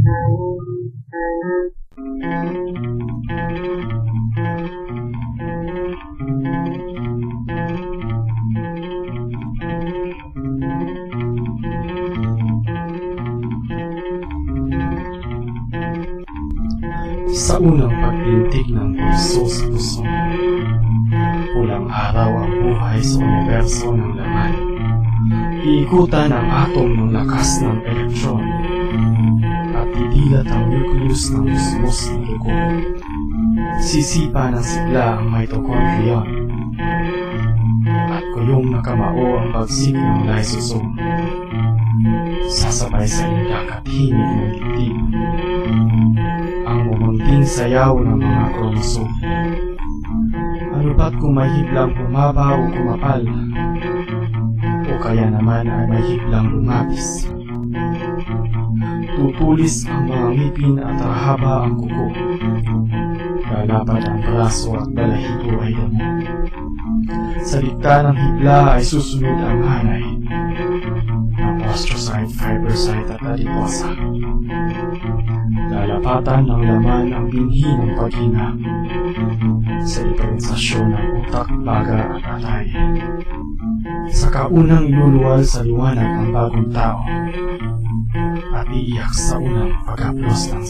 Sa unang paglintig ng pulso sa puso, pulang araw ang buhay sa universo ng laman. Iikutan ang atom ng lakas ng elektron at didilat ang nucleus ng usmos na dugo. Sisipa ng sigla ang mitochondrion at kuyong nakamao ang bagsik ng lysosome. Sasabay sa indakathimik ng dibdib ang mumunting sayaw ng mga kromosome. Ano ba't kung may hiblang bumaba o kumapal? O kaya naman ay may hiblang lumapis? Tutulis ang mga ngipin at hahaba ang kuko. Lalapad ang braso at balahibo ay damo. Sa likta ng hibla ay susunod ang hanay, ang astrocyte, fibrocyte at adiposa. Lalapatan ng laman ang binhi ng paghinga sa diferensasyon ng utak, baga at atay. Sa kaunang iluluwal sa liwanag ang bagong tao at iiyak sa unang pag-haplos ng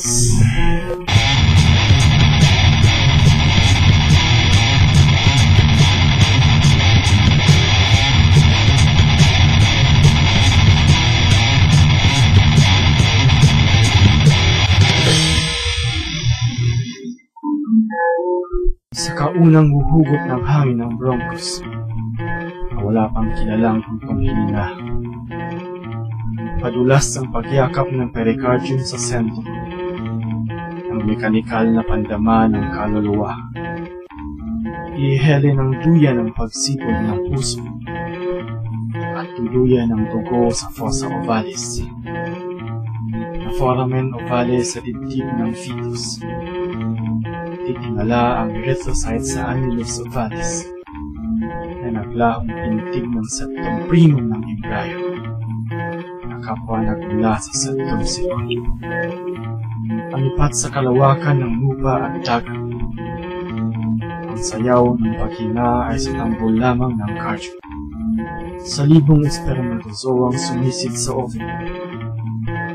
sa kaunang huhugot ng hangin ng bronchus na wala pang kilalang hanggang hininga. Padulas ang pagyakap ng pericardium sa sentro, ang mekanikal na pandama ng kaluluwa. Ihele ng duyan ang pagsipol ng puso at tuluyan ng dugo sa fossa ovalis, na foramen ovalis sa dibdib ng fetus. Titingala ang erythrocyte sa annulus ovalis na naglahong pintig ng septum primum ng embryo na kapwa nagmula sa septum secundum. Panipat sa kalawakan ng lupa at dagat. Ang sayaw ng paghinga ay sa tambol lamang ng cardio. Sa libong espermatozoang sumisid sa oven,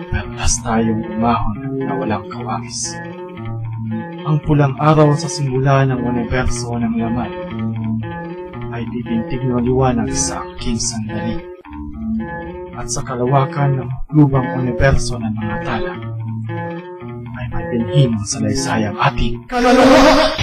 perlas tayong umahon na walang kawangis. Ang pulang araw sa simula ng universo ng laman ay bibintig ng liwanag sa angking sandali. At sa kalawakan ng lubang universo ng mga tala ay may binhi ng salaysayang ating kaluluwa.